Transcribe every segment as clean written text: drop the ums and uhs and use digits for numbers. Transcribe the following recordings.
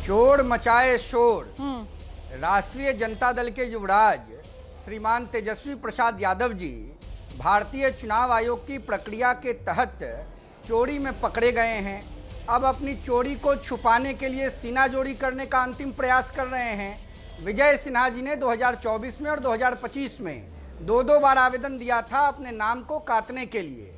चोर मचाए शोर। राष्ट्रीय जनता दल के युवराज श्रीमान तेजस्वी प्रसाद यादव जी भारतीय चुनाव आयोग की प्रक्रिया के तहत चोरी में पकड़े गए हैं। अब अपनी चोरी को छुपाने के लिए सीनाजोरी करने का अंतिम प्रयास कर रहे हैं। विजय सिन्हा जी ने 2024 में और 2025 में दो बार आवेदन दिया था अपने नाम को काटने के लिए।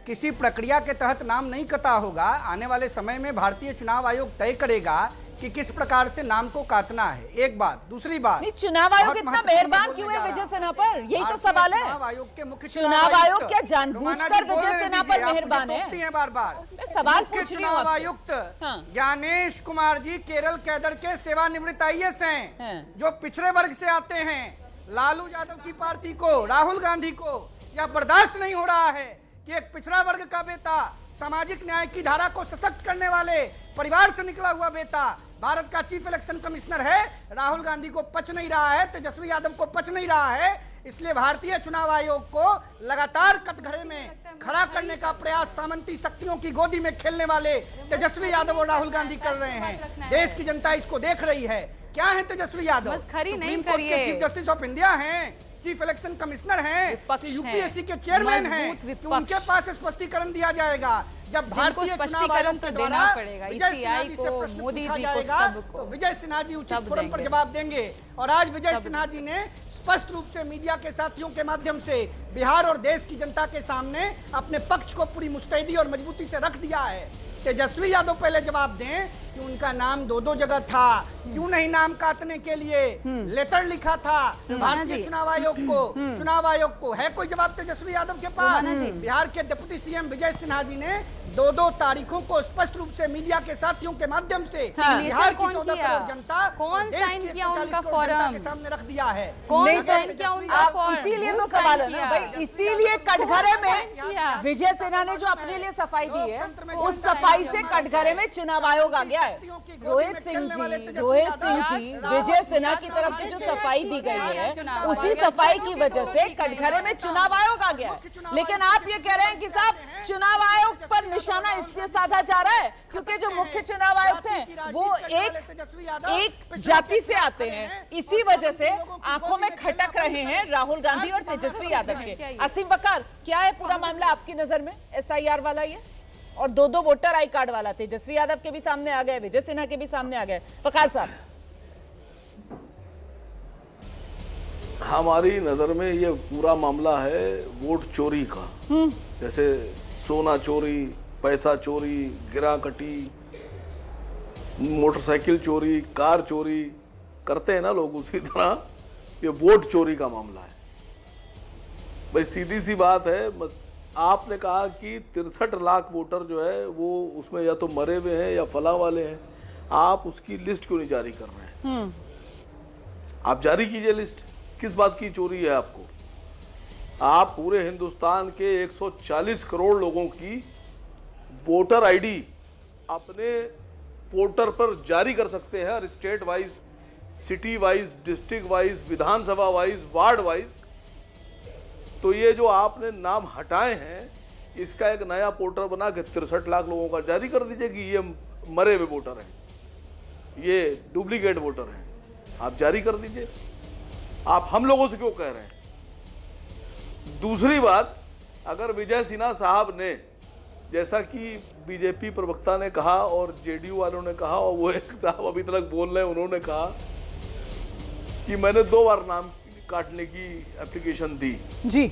किसी प्रक्रिया के तहत नाम नहीं कटा होगा। आने वाले समय में भारतीय चुनाव आयोग तय करेगा कि किस प्रकार से नाम को काटना है। एक बात। दूसरी बात, नहीं, चुनाव आयोग इतना मेहरबान क्यों है विजय सिन्हा पर? यही तो सवाल है। चुनाव आयोग के मुख्य चुनाव आयोग क्या जानबूझकर विजय सिन्हा पर मेहरबान है? बार बार मैं सवाल पूछ रही हूं। चुनाव आयुक्त ज्ञानेश कुमार जी केरल कैडर के सेवानिवृत्त आईएएस हैं, जो पिछड़े वर्ग से आते हैं। लालू यादव की पार्टी को, राहुल गांधी को यह बर्दाश्त नहीं हो रहा है कि एक पिछड़ा वर्ग का बेटा, सामाजिक न्याय की धारा को सशक्त करने वाले परिवार से निकला हुआ बेटा भारत का चीफ इलेक्शन कमिश्नर है। राहुल गांधी को पच नहीं रहा है, तेजस्वी यादव को पच नहीं रहा है। इसलिए भारतीय चुनाव आयोग को लगातार कटघरे में खड़ा करने का प्रयास सामंती शक्तियों की गोदी में खेलने वाले तेजस्वी यादव और राहुल गांधी कर रहे हैं। देश की जनता इसको देख रही है। क्या है तेजस्वी यादव? सुप्रीम कोर्ट के चीफ जस्टिस ऑफ इंडिया हैं, चीफ इलेक्शन कमिश्नर हैं, कि यूपीएससी के चेयरमैन हैं, कि उनके पास स्पष्टीकरण दिया जाएगा। जब भारतीय चुनाव आयोग के द्वारा विजय सिन्हा जी से प्रश्न पूछा जाएगा तो विजय सिन्हा जी उचित फोरम पर जवाब देंगे। और आज विजय सिन्हा जी ने स्पष्ट रूप से मीडिया के साथियों के माध्यम से बिहार और देश की जनता के सामने अपने पक्ष को पूरी मुस्तैदी और मजबूती से रख दिया है। तेजस्वी यादव पहले जवाब दें कि उनका नाम दो जगह था, क्यों नहीं नाम काटने के लिए लेटर लिखा था भारतीय चुनाव आयोग को? चुनाव आयोग को है कोई जवाब तेजस्वी यादव के पास? बिहार के डिप्टी सीएम विजय सिन्हा जी ने दो तारीखों को स्पष्ट रूप से मीडिया के साथियों के माध्यम से बिहार की 14 करोड़ जनता, कौन साइन किया उनका फॉर्म के सामने रख दिया है। कौन साइन किया उनका फॉर्म? इसीलिए तो सवाल है ना भाई, इसीलिए कटघरे में विजय सिन्हा ने जो अपने लिए सफाई दी है, उस सफाई से कटघरे में चुनाव आयोग आ गया है। रोहित सिंह जी विजय सिन्हा की तरफ से जो सफाई दी गई है, उसी सफाई की वजह से कटघरे में चुनाव आयोग आ गया है। लेकिन आप ये कह रहे हैं कि साहब चुनाव आयोग पर निशाना इसलिए साधा जा रहा है क्योंकि जो मुख्य चुनाव आयुक्त हैं वो एक जाति से आते हैं। इसी वजह से आंखों में खटक रहे हैं राहुल गांधी और तेजस्वी यादव के। असीम बकार, क्या है पूरा मामला आपकी नजर में? एसआईआर वाला ये और दो वोटर आई कार्ड वाला तेजस्वी यादव के भी सामने आ गए, विजय सिन्हा के भी सामने आ गए। बकार साहब, हमारी नजर में ये पूरा मामला है वोट चोरी का। जैसे सोना चोरी, पैसा चोरी, गिरा कटी, मोटरसाइकिल चोरी, कार चोरी करते हैं ना लोग, उसी तरह ये वोट चोरी का मामला है। भाई सीधी सी बात है, आपने कहा कि 63 लाख वोटर जो है वो उसमें या तो मरे हुए हैं या फला वाले हैं। आप उसकी लिस्ट क्यों नहीं जारी कर रहे हैं? आप जारी कीजिए लिस्ट। किस बात की चोरी है आपको? आप पूरे हिंदुस्तान के 140 करोड़ लोगों की वोटर आईडी अपने पोर्टल पर जारी कर सकते हैं, और state wise, city wise, district wise, विधानसभा वाइज, वार्ड वाइज। तो ये जो आपने नाम हटाए हैं, इसका एक नया पोर्टल बना के 63 लाख लोगों का जारी कर दीजिए कि ये मरे हुए वोटर हैं, ये डुप्लीकेट वोटर हैं। आप जारी कर दीजिए। आप हम लोगों से क्यों कह रहे हैं? दूसरी बात, अगर विजय सिन्हा साहब ने, जैसा कि बीजेपी प्रवक्ता ने कहा और जेडीयू वालों ने कहा, और वो एक साहब अभी तक बोल रहे हैं, उन्होंने कहा कि मैंने 2 बार नाम काटने की एप्लीकेशन दी जी,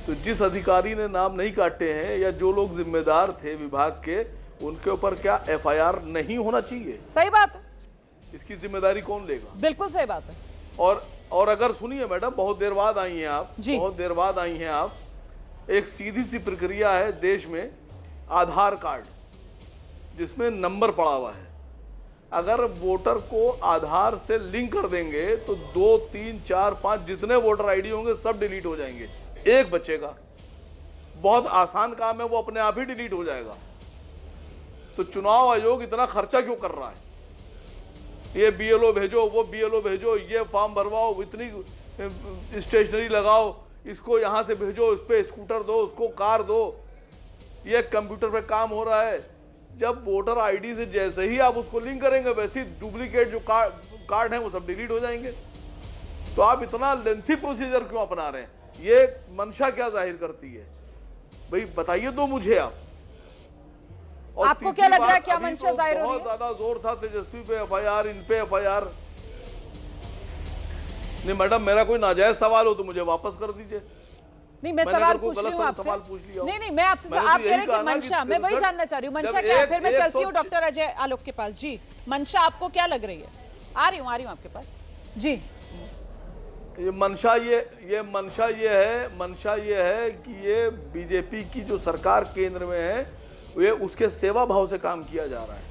तो जिस अधिकारी ने नाम नहीं काटे हैं या जो लोग जिम्मेदार थे विभाग के, उनके ऊपर क्या एफआईआर नहीं होना चाहिए? सही बात है। इसकी जिम्मेदारी कौन लेगा? बिल्कुल सही बात है। और अगर सुनिए मैडम, बहुत देर बाद आई हैं आप, बहुत देर बाद आई हैं आप। एक सीधी सी प्रक्रिया है देश में, आधार कार्ड जिसमें नंबर पड़ा हुआ है। अगर वोटर को आधार से लिंक कर देंगे तो 2, 3, 4, 5 जितने वोटर आईडी होंगे सब डिलीट हो जाएंगे, एक बचेगा। बहुत आसान काम है, वो अपने आप ही डिलीट हो जाएगा। तो चुनाव आयोग इतना खर्चा क्यों कर रहा है? ये बीएलओ भेजो, वो बीएलओ भेजो, ये फॉर्म भरवाओ, इतनी स्टेशनरी लगाओ, इसको यहाँ से भेजो, इस पे स्कूटर दो, उसको कार दो, ये कंप्यूटर पे काम हो रहा है। जब वोटर आईडी से जैसे ही आप उसको लिंक करेंगे वैसे ही डुप्लीकेट जो कार्ड हैं वो सब डिलीट हो जाएंगे। तो आप इतना लेंथी प्रोसीजर क्यों अपना रहे हैं? ये मंशा क्या जाहिर करती है भाई, बताइए तो मुझे आप। और आपको क्या लग रहा है क्या अभी मंशा तो जाहिर हो रही बहुत है? ज्यादा जोर था तेजस्वी पे एफआईआर, इन पे एफआईआर। नहीं मैडम, मेरा कोई नाजायज सवाल हो तो मुझे वापस कर दीजिए। नहीं, मैं सवाल पूछ रही हूँ आपसे। नहीं नहीं, मैं आपसे आप कह रहे हैं कि मंशा, मैं वही जानना चाह रही हूँ मंशा क्या है। फिर मैं चलती हूँ डॉक्टर अजय आलोक के पास। जी मंशा आपको क्या लग रही है? आ रही हूँ आपके पास जी। ये मंशा ये है कि ये बीजेपी की जो सरकार केंद्र में है ये उसके सेवा भाव से काम किया जा रहा है।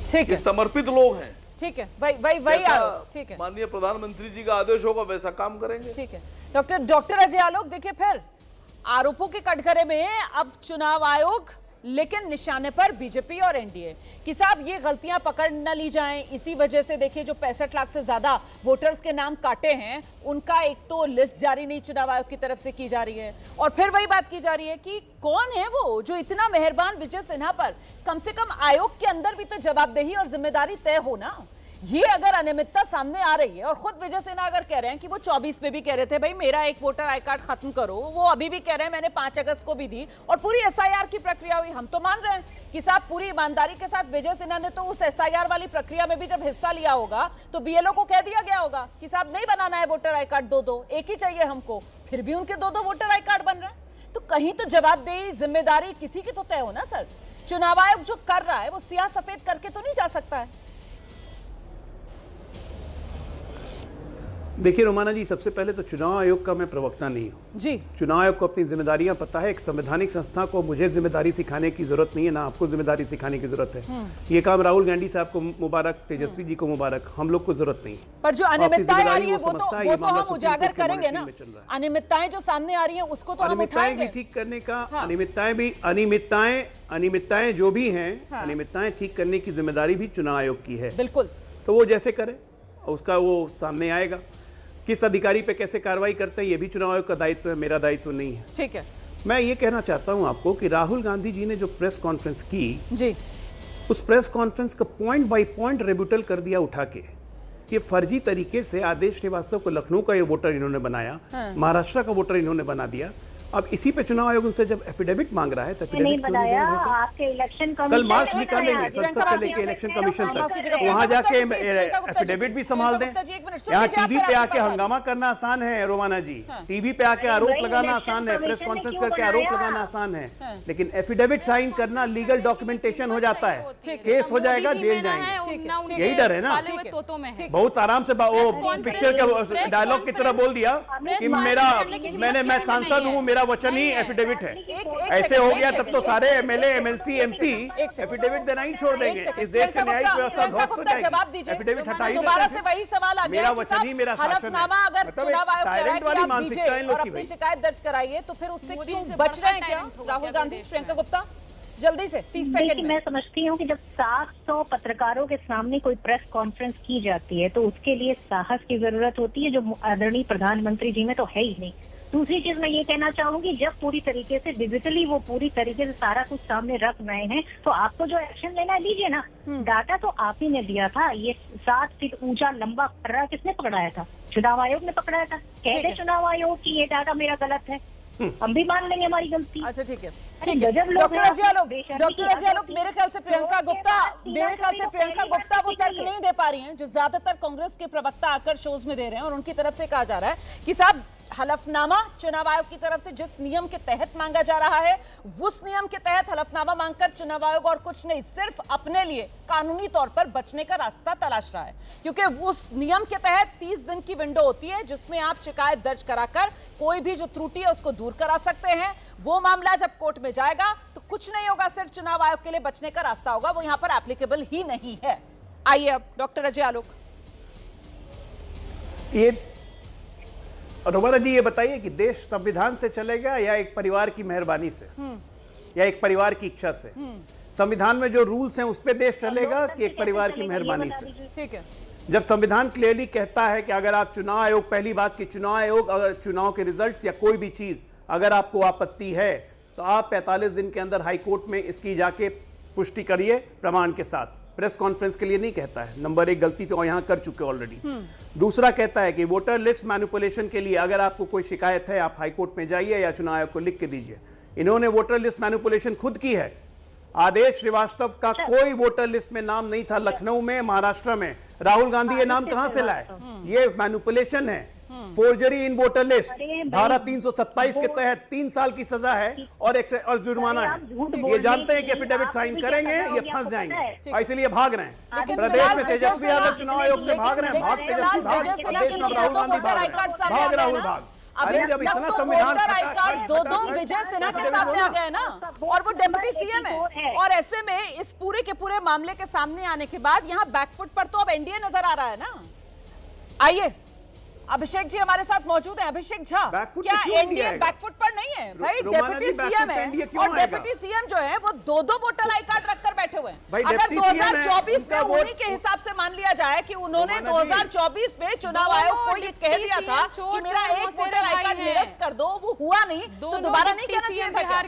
ठीक ये है, समर्पित लोग हैं। ठीक है, वही आलोक। ठीक है, माननीय प्रधानमंत्री जी का आदेश होगा वैसा काम करेंगे। ठीक है डॉक्टर अजय आलोक, देखिए फिर आरोपों के कटघरे में अब चुनाव आयोग, लेकिन निशाने पर बीजेपी और एनडीए कि साहब ये गलतियां पकड़ न ली जाएं। इसी वजह से देखिए जो 65 लाख से ज्यादा वोटर्स के नाम काटे हैं उनका एक तो लिस्ट जारी नहीं चुनाव आयोग की तरफ से की जा रही है, और फिर वही बात की जा रही है कि कौन है वो जो इतना मेहरबान विजय सिन्हा पर कम से कम आयोग के अंदर भी तो जवाबदेही और जिम्मेदारी तय हो ना। ये अगर अनियमितता सामने आ रही है और खुद विजय सिन्हा अगर कह रहे हैं कि वो 24 पे भी कह रहे थे भाई मेरा एक वोटर आई कार्ड खत्म करो, वो अभी भी कह रहे हैं मैंने 5 अगस्त को भी दी और पूरी एसआईआर की प्रक्रिया हुई, हम तो मान रहे हैं कि साहब पूरी ईमानदारी के साथ विजय सिन्हा ने तो उस एसआईआर वाली प्रक्रिया में भी जब हिस्सा लिया होगा तो बीएलओ को कह दिया गया होगा कि साहब नहीं बनाना है वोटर आई कार्ड 2-2, एक ही चाहिए हमको, फिर भी उनके 2-2 वोटर आई कार्ड बन रहे हैं। तो कहीं तो जवाबदेही जिम्मेदारी किसी की तो तय हो ना सर। चुनाव आयोग जो कर रहा है वो सियाह सफेद करके तो नहीं जा सकता है। देखिए रोमाना जी, सबसे पहले तो चुनाव आयोग का मैं प्रवक्ता नहीं हूँ जी। चुनाव आयोग को अपनी जिम्मेदारियां पता है। एक संवैधानिक संस्था को मुझे जिम्मेदारी सिखाने की जरूरत नहीं है, ना आपको जिम्मेदारी सिखाने की जरूरत है। ये काम राहुल गांधी साहब को मुबारक, तेजस्वी जी को मुबारक, हम लोग को जरूरत नहीं है। पर जो अनियमितताएं आ रही है वो तो हम उजागर करेंगे ना। अनियमितताएं जो सामने आ रही है उसको तो हम उठाएंगे। भी ठीक करने का अनियमितताएं जो भी हैं, अनियमितताएं ठीक करने की जिम्मेदारी भी चुनाव आयोग की है। बिल्कुल, तो वो जैसे करे उसका वो सामने आएगा। किस अधिकारी पे कैसे कार्रवाई करते हैं ये भी चुनाव आयोग का दायित्व है, मेरा दायित्व नहीं है। ठीक है। मैं ये कहना चाहता हूं आपको कि राहुल गांधी जी ने जो प्रेस कॉन्फ्रेंस की जी, उस प्रेस कॉन्फ्रेंस का पॉइंट बाय पॉइंट रिब्यूटल कर दिया उठा के। ये फर्जी तरीके से आदेश श्रीवास्तव को लखनऊ का ये वोटर इन्होंने बनाया, महाराष्ट्र का वोटर इन्होंने बना दिया। अब इसी पे चुनाव आयोग उनसे जब एफिडेविट मांग रहा है तो नहीं बनाया, आपके इलेक्शन कल मार्च निकाल लेंगे संसद से लेके इलेक्शन कमीशन तक, वहां जाके एफिडेविट भी संभाल दें। यहाँ टीवी पे आके हंगामा करना आसान है रोमाना जी, टीवी पे आके आरोप लगाना आसान है, प्रेस कॉन्फ्रेंस करके आरोप लगाना आसान है, लेकिन एफिडेविट साइन करना लीगल डॉक्यूमेंटेशन हो जाता है, केस हो जाएगा, जेल जाएंगे। यही डर है ना। बहुत आराम से वो पिक्चर के डायलॉग की तरह बोल दिया कि मैं सांसद हूँ, मेरा वचन ही एफिडेविट है। ऐसे हो गया तब तो सारे एमएलए, एमएलसी, एमपी एफिडेविट देना ही छोड़ देंगे। इस देश की न्यायिक व्यवस्था ध्वस्त हो जाएगी। एफिडेविट हटा ही दोबारा से वही सवाल आ गया, मेरा वचन ही मेरा शासन है। हलफनामा अगर चुनाव आयोग कह रहा है कि आप मानसिकता दीजिए इन लोग और की अपनी भाई। शिकायत दर्ज कराइए, तो फिर उससे क्यों बच रहे हैं क्या राहुल गांधी? प्रियंका गुप्ता जल्दी से 30 सेकंड देखिए, मैं समझती हूँ कि जब 700 पत्रकारों के सामने कोई प्रेस कॉन्फ्रेंस की जाती है तो उसके लिए साहस की जरूरत होती है, जो आदरणीय प्रधानमंत्री जी में तो है ही नहीं। दूसरी चीज मैं ये कहना चाहूंगी, जब पूरी तरीके से डिजिटली वो पूरी तरीके से सारा कुछ सामने रख रहे हैं तो आपको जो एक्शन लेना है लीजिए ना। डाटा तो आप ही ने दिया था, ये 7 फीट ऊंचा लंबा खर्रा किसने पकड़ाया था? चुनाव आयोग ने पकड़ाया था। कहते चुनाव आयोग की ये डाटा मेरा गलत है, हम भी मान लेंगे हमारी गलती। अच्छा ठीक है, ठीक है। डॉक्टर अजय आलोक, मेरे ख्याल से प्रियंका गुप्ता वो तर्क नहीं दे पा रही हैं जो ज्यादातर कांग्रेस के प्रवक्ता आकर शोज में दे रहे हैं, और उनकी तरफ से कहा जा रहा है कि साहब हलफनामा चुनाव आयोग की तरफ से जिस नियम के तहत मांगा जा रहा है उस नियम के तहत हलफनामा मांगकर चुनाव आयोग और कुछ नहीं, सिर्फ अपने लिए कानूनी तौर पर बचने का रास्ता तलाश रहा है, क्योंकि उस नियम के तहत 30 दिन की विंडो होती है जिसमें आप शिकायत दर्ज कराकर कोई भी जो त्रुटि है उसको दूर करा सकते हैं। वो मामला जब कोर्ट में जाएगा तो कुछ नहीं होगा, सिर्फ चुनाव आयोग के लिए बचने का रास्ता होगा, वो यहां पर एप्लीकेबल ही नहीं है। आइए अब डॉक्टर अजय आलोक। ये रोमाना जी ये बताइए कि देश संविधान से चलेगा या एक परिवार की मेहरबानी से, या एक परिवार की इच्छा से? संविधान में जो रूल्स हैं उस पे देश चलेगा कि एक परिवार की मेहरबानी से? ठीक है। जब संविधान क्लियरली कहता है कि अगर आप चुनाव आयोग, पहली बात कि चुनाव आयोग अगर चुनाव के रिजल्ट्स या कोई भी चीज अगर आपको आपत्ति है तो आप 45 दिन के अंदर हाई कोर्ट में इसकी जाके पुष्टि करिए प्रमाण के साथ। प्रेस कॉन्फ्रेंस के लिए नहीं कहता है। नंबर 1 गलती तो यहां कर चुके ऑलरेडी। दूसरा कहता है कि वोटर लिस्ट मैनिपुलेशन के लिए अगर आपको कोई शिकायत है आप हाई कोर्ट में जाइए या चुनाव आयोग को लिख के दीजिए। इन्होंने वोटर लिस्ट मैनिपुलेशन खुद की है। आदेश श्रीवास्तव का कोई वोटर लिस्ट में नाम नहीं था लखनऊ में, महाराष्ट्र में। राहुल गांधी ये नाम कहां से लाए? ये मैनिपुलेशन है, फोर्जरी इन वोटर लिस्ट। धारा 327 के तहत 3 साल की सजा है और जुर्माना है। ये जानते हैं कि एफिडेविट साइन करेंगे ये फंस जाएंगे और इसलिए भाग रहे हैं। प्रदेश में तेजस्वी यादव चुनाव आयोग से भाग रहे हैं। भाग तेजस्वी भाग, प्रदेश में राहुल गांधी भाग राहुल भाग। अरे जब इतना संविधान आई कार्ड दो विजय सिन्हा के सामने आ गए ना, और वो डिप्टी सीएम है। और ऐसे में इस पूरे के पूरे मामले के सामने आने के बाद यहाँ बैकफुट पर तो अब एनडीए नजर आ रहा है ना। आइए अभिषेक जी हमारे साथ मौजूद हैं। अभिषेक झा, क्या एनडीए बैकफुट पर नहीं है? भाई डिप्टी सीएम है और डिप्टी सीएम जो है वो दो वोटर आई कार्ड रखकर बैठे हुए हैं। अगर 2024 में उन्हीं के हिसाब से मान लिया जाए कि उन्होंने 2024 में चुनाव आयोग को ये कह दिया था कि मेरा एक वोटर आई कार्ड निरस्त कर दो, वो हुआ नहीं तो दोबारा नहीं कहना चाहिए था क्या?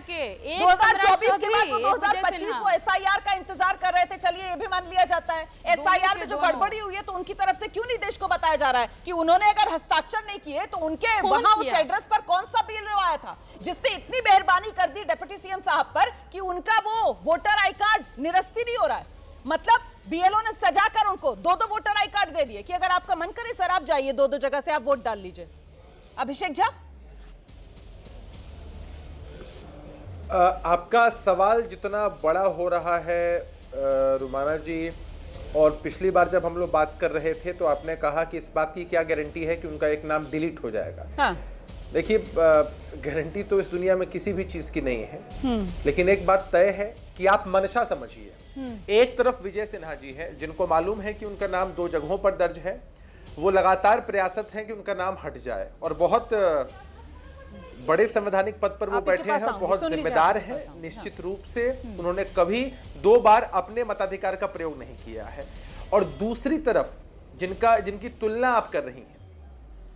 2024 के बाद 2025 वो एसआईआर का इंतजार कर रहे थे। चलिए ये भी मान लिया जाता है। एसआईआर में जो गड़बड़ी हुई है तो उनकी तरफ से क्यों नहीं देश को बताया जा रहा है कि उन्होंने अगर हस्ताक्षर नहीं किए तो उनके वहां उस एड्रेस पर कौन सा बिल आया था जिसने इतनी मेहरबानी कर दी डिप्टी सीएम साहब पर कि उनका वो वोटर आई कार्ड निरस्त नहीं हो रहा है? मतलब बीएलओ ने सजाकर उनको दो वोटर आई कार्ड दे दिए कि अगर आपका मन करे सर आप जाइए दो जगह से आप वोट डाल लीजिए। अभिषेक झा, आपका सवाल जितना बड़ा हो रहा है रुमाना जी, और पिछली बार जब हम लोग बात कर रहे थे तो आपने कहा कि इस बात की क्या गारंटी है कि उनका एक नाम डिलीट हो जाएगा। हाँ। देखिए गारंटी तो इस दुनिया में किसी भी चीज की नहीं है, लेकिन एक बात तय है कि आप मंशा समझिए। एक तरफ विजय सिन्हा जी है जिनको मालूम है कि उनका नाम 2 जगहों पर दर्ज है, वो लगातार प्रयासत हैं कि उनका नाम हट जाए और बहुत बड़े संवैधानिक पद पर वो बैठे हैं, बहुत जिम्मेदार हैं। निश्चित रूप से उन्होंने कभी 2 बार अपने मताधिकार का प्रयोग नहीं किया है। और दूसरी तरफ जिनकी तुलना आप कर रही हैं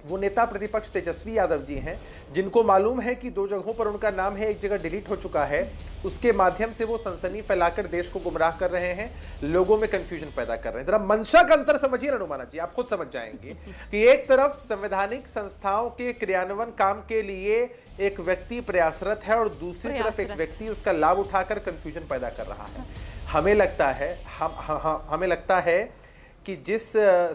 वो नेता प्रतिपक्ष तेजस्वी यादव जी हैं, जिनको मालूम है कि 2 जगहों पर उनका नाम है, एक जगह डिलीट हो चुका है। उसके माध्यम से वो सनसनी फैलाकर देश को गुमराह कर रहे हैं, लोगों में कंफ्यूजन पैदा कर रहे हैं। जरा मंशा का अंतर समझिए ना नुमाना जी, आप खुद समझ जाएंगे कि एक तरफ संवैधानिक संस्थाओं के क्रियान्वयन काम के लिए एक व्यक्ति प्रयासरत है और दूसरी तरफ एक व्यक्ति उसका लाभ उठाकर कंफ्यूजन पैदा कर रहा है। हमें लगता है कि जिस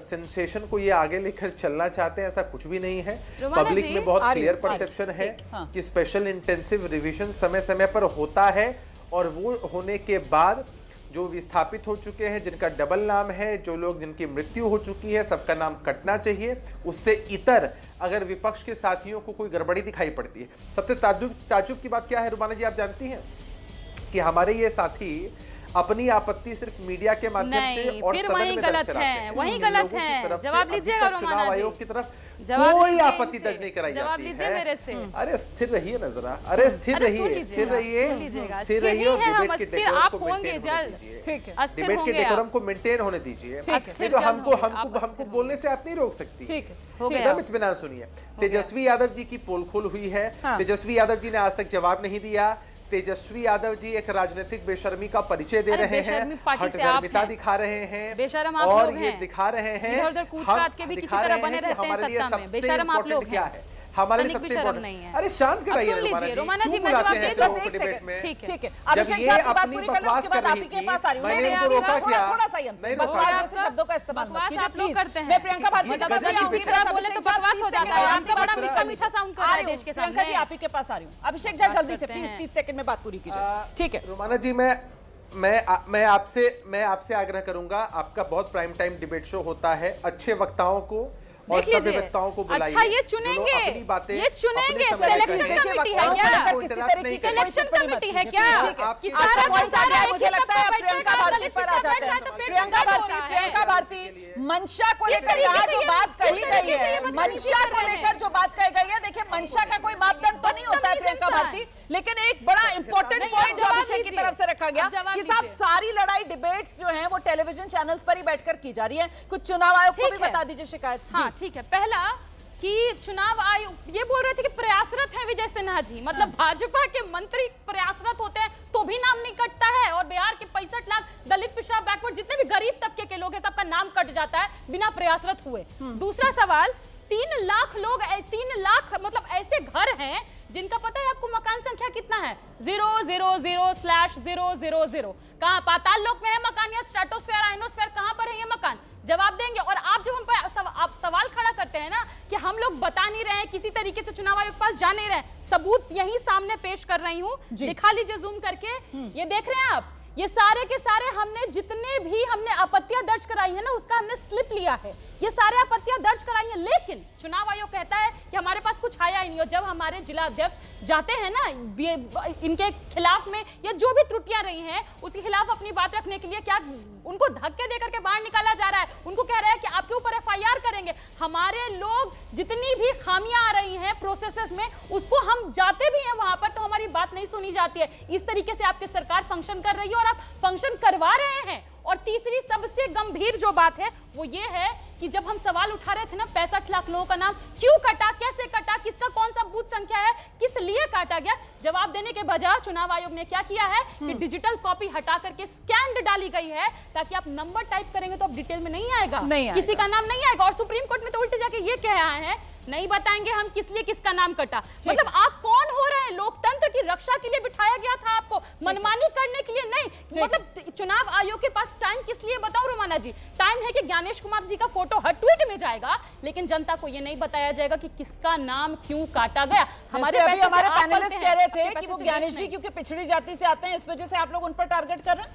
सेंसेशन को ये आगे लेकर चलना चाहते हैं ऐसा कुछ भी नहीं है। पब्लिक में बहुत क्लियर परसेप्शन है कि स्पेशल इंटेंसिव रिवीजन समय समय पर होता है और वो होने के बाद जो विस्थापित हो चुके हैं, जिनका डबल नाम है, जो लोग जिनकी मृत्यु हो चुकी है, सबका नाम कटना चाहिए। उससे इतर अगर विपक्ष के साथियों को कोई गड़बड़ी दिखाई पड़ती है, सबसे ताज्जुब की बात क्या है रुमाना जी, आप जानती हैं कि हमारे ये साथी अपनी आपत्ति सिर्फ मीडिया के माध्यम से और सदन में दर्ज कराते हैं। वही गलत है। जवाब लीजिएगा चुनाव आयोग की तरफ कोई आपत्ति दर्ज नहीं कराई जाती है। मेरे से अरे स्थिर रहिए ना जरा, अरे स्थिर रहिए, स्थिर रहिए और डिबेट के डेकोरम को मेंटेन होने दीजिए। डिबेट के डेकोरम को मेंटेन होने दीजिए। नहीं तो हमको बोलने से आप नहीं रोक सकती। एकदम इत्मीनान सुनिए। तेजस्वी यादव जी की पोल खोल हुई है। तेजस्वी यादव जी ने आज तक जवाब नहीं दिया। तेजस्वी यादव जी एक राजनीतिक बेशर्मी का परिचय दे रहे हैं, हठधर्मिता दिखा रहे हैं और ये दिखा रहे हैं हमारे लिए सबसे इम्पोर्टेंट क्या है, हमारे लिए सबसे इम्पोर्टेंट नहीं है। अरे शांत कराइए रुमाना जी, क्यों बुलाते हैं लोगों को डिबेट में? ठीक है, अभिषेक झा की बात पूरी करने उसके बाद आप ही के पास आ रही हूं। मैंने उनको रोका क्या? थोड़ा सा ही बकवास जैसे शब्दों का इस्तेमाल मत कीजिए प्लीज। मैं प्रियंका भारती के पास आऊंगी, बोले तो बकवास हो जाता है। आपका बड़ा मीठा मीठा साउंड कर रहा है देश के सामने। प्रियंका जी आप ही के पास आ रही हूं। अभिषेक झा जल्दी से प्लीज 30 सेकंड में बात पूरी कीजिए। ठीक है रुमाना जी, मैं आपसे आग्रह करूंगा, आपका बहुत प्राइम टाइम डिबेट शो होता है, अच्छे वक्ताओं को और सभी वक्ताओं को बुलाइए। अच्छा ये चुनेंगे, ये चुनेंगे। इलेक्शन कमेटी है क्या? इलेक्शन कमेटी है क्या? सारा पॉइंट आ गया। मुझे लगता है प्रियंका भारती पर आ जाते हैं। प्रियंका भारती मंशा को लेकर यहाँ जो बात कही गई है, मंशा को लेकर जो बात कही गई है, देखिए मंशा का कोई मापदंड तो नहीं होता है प्रियंका भारती, लेकिन एक बड़ा इंपॉर्टेंट पॉइंट जो अभिषेक की तरफ से रखा गया कि साहब सारी लड़ाई डिबेट्स जो हैं वो टेलीविजन चैनल्स पर ही बैठकर की जा रही है। कुछ चुनाव आयोग को भी बता दीजिए शिकायत। हाँ ठीक है। पहला कि चुनाव आयोग ये बोल रहे थे कि प्रयासरत है विजय सिन्हा जी, मतलब भाजपा के मंत्री प्रयासरत होते हैं तो भी नाम नहीं कटता है, और बिहार के 65 लाख दलित पिछड़ा बैकवर्ड जितने भी गरीब तबके के लोग हैं सबका नाम कट जाता है बिना प्रयासरत हुए। दूसरा सवाल, 3 लाख लोग, 3 लाख मतलब ऐसे घर हैं जिनका पता है आपको मकान संख्या कितना है? 000/000। कहां पाताल लोक में है मकान या स्ट्रेटोस्फेयर आयनोस्फेयर, कहां पर है ये मकान? जवाब देंगे। और आप जब हम पर आप सवाल खड़ा करते हैं ना कि हम लोग बता नहीं रहे हैं, किसी तरीके से चुनाव आयोग के पास जा नहीं रहे, सबूत यही सामने पेश कर रही हूं, दिखा लीजिए जूम करके। ये देख रहे हैं आप, ये सारे के सारे हमने जितने भी हमने आपत्तियां दर्ज कराई है ना उसका हमने स्लिप लिया है, ये सारे आपत्तियां दर्ज कराई हैं, लेकिन चुनाव आयोग कहता है कि हमारे पास कुछ आया ही नहीं। और जब हमारे जिला अध्यक्ष जाते हैं ना इनके खिलाफ में या जो भी त्रुटियां रही हैं उसके खिलाफ अपनी बात रखने के लिए, क्या उनको धक्के देकर के बाहर निकाला जा रहा है, उनको कह रहा है कि आपके ऊपर FIR करेंगे। हमारे लोग जितनी भी खामियां आ रही हैं प्रोसेसेस में उसको हम जाते भी हैं वहां पर तो हमारी बात नहीं सुनी जाती है। इस तरीके से आपकी सरकार फंक्शन कर रही है और आप फंक्शन करवा रहे हैं। और तीसरी सबसे गंभीर जो बात है वो ये है कि जब हम सवाल उठा रहे थे ना 65 लाख लोगों का नाम क्यों कटा, कैसे कटा, किसका कौन सा बूथ संख्या है, किस लिए काटा गया, जवाब देने के बजाय चुनाव आयोग ने क्या किया है कि डिजिटल कॉपी हटा करके स्कैन्ड डाली गई है ताकि आप नंबर टाइप करेंगे तो आप डिटेल में नहीं आएगा, किसी का नाम नहीं आएगा। और सुप्रीम कोर्ट में तो उल्टे जाके ये कह रहा है नहीं बताएंगे हम किस लिए किसका नाम कटा। मतलब आप कौन हो रहे हैं? लोकतंत्र की रक्षा के लिए बिठाया गया था आपको, मनमानी करने के लिए नहीं। मतलब चुनाव आयोग के पास टाइम किस लिए बताऊं रोमाना जी? टाइम है कि ज्ञानेश कुमार जी का फोटो हर ट्वीट में जाएगा, लेकिन जनता को ये नहीं बताया जाएगा कि किसका नाम क्यों काटा गया। हमारे पैनलिस्ट कह रहे थे कि वो ज्ञानेश जी क्योंकि पिछड़ी जाति से आते हैं इस वजह से आप लोग उन पर टारगेट कर रहे हैं।